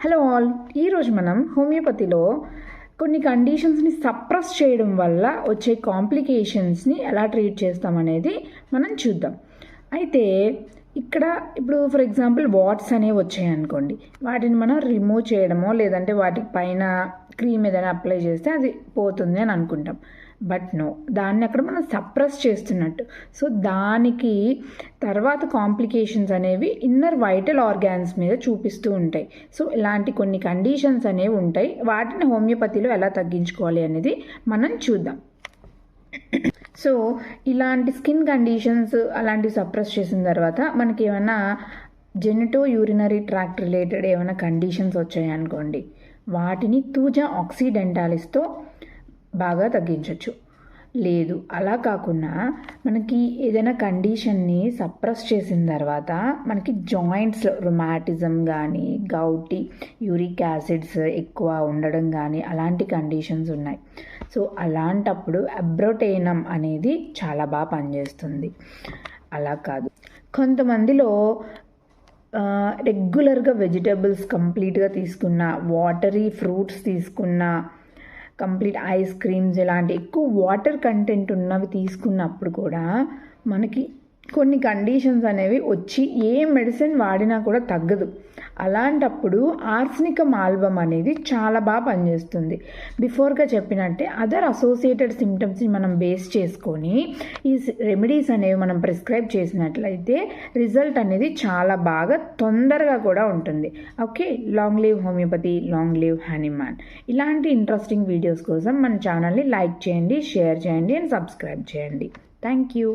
Hello all, ఈరోజు మనం హోమియోపతిలో కొన్ని కండిషన్స్ని సప్రెస్ చేయడం వల్ల వచ్చే కాంప్లికేషన్స్ని ఎలా ట్రీట్ చేస్తామనేది మనం చూద్దాం. అయితే ఇప్పుడు ఫర్ ఎగ్జాంపుల్ వాట్స్ అనేవి వచ్చాయనుకోండి, వాటిని మనం రిమూవ్ చేయడమో లేదంటే వాటికి పైన క్రీమ్ ఏదైనా అప్లై చేస్తే అది పోతుంది అని అనుకుంటాం. బట్ నో, దాన్ని అక్కడ మనం సప్రెస్ చేస్తున్నట్టు. సో దానికి తర్వాత కాంప్లికేషన్స్ అనేవి ఇన్నర్ వైటల్ ఆర్గాన్స్ మీద చూపిస్తూ ఉంటాయి. సో ఇలాంటి కొన్ని కండిషన్స్ అనేవి ఉంటాయి. వాటిని హోమియోపతిలో ఎలా తగ్గించుకోవాలి అనేది మనం చూద్దాం. సో ఇలాంటి స్కిన్ కండిషన్స్ అలాంటివి సప్రెస్ చేసిన తర్వాత మనకి ఏమైనా జెనిటో యూరినరీ ట్రాక్ట్ రిలేటెడ్ ఏమైనా కండిషన్స్ వచ్చాయనుకోండి, వాటిని తూజా ఆక్సిడెంటాలిస్తో బాగా తగ్గించవచ్చు. లేదు అలా కాకుండా మనకి ఏదైనా కండిషన్ని సప్రెస్ చేసిన తర్వాత మనకి జాయింట్స్లో రొమాటిజం కానీ గౌటీ యూరిక్ యాసిడ్స్ ఎక్కువ ఉండడం కానీ అలాంటి కండిషన్స్ ఉన్నాయి. సో అలాంటప్పుడు అబ్రోటేనం అనేది చాలా బాగా పనిచేస్తుంది. అలా కాదు, కొంతమందిలో రెగ్యులర్గా వెజిటబుల్స్ కంప్లీట్గా తీసుకున్న, వాటరీ ఫ్రూట్స్ తీసుకున్న, కంప్లీట్ ఐస్ క్రీమ్స్ ఇలాంటి ఎక్కువ వాటర్ కంటెంట్ ఉన్నవి తీసుకున్నప్పుడు కూడా మనకి కొన్ని కండిషన్స్ అనేవి వచ్చి ఏ మెడిసిన్ వాడినా కూడా తగ్గదు. అలాంటప్పుడు ఆర్సెనికం ఆల్బమ్ అనేది చాలా బాగా పనిచేస్తుంది. బిఫోర్గా చెప్పినట్టే అదర్ అసోసియేటెడ్ సిమ్టమ్స్ని మనం బేస్ చేసుకొని ఈ రెమెడీస్ అనేవి మనం ప్రిస్క్రైబ్ చేసినట్లయితే రిజల్ట్ అనేది చాలా బాగా తొందరగా కూడా ఉంటుంది. Okay, long live homeopathy, long live హనీమాన్. ఇలాంటి ఇంట్రెస్టింగ్ వీడియోస్ కోసం మన ఛానల్ని లైక్ చేయండి, షేర్ చేయండి అండ్ సబ్స్క్రైబ్ చేయండి. Thank you.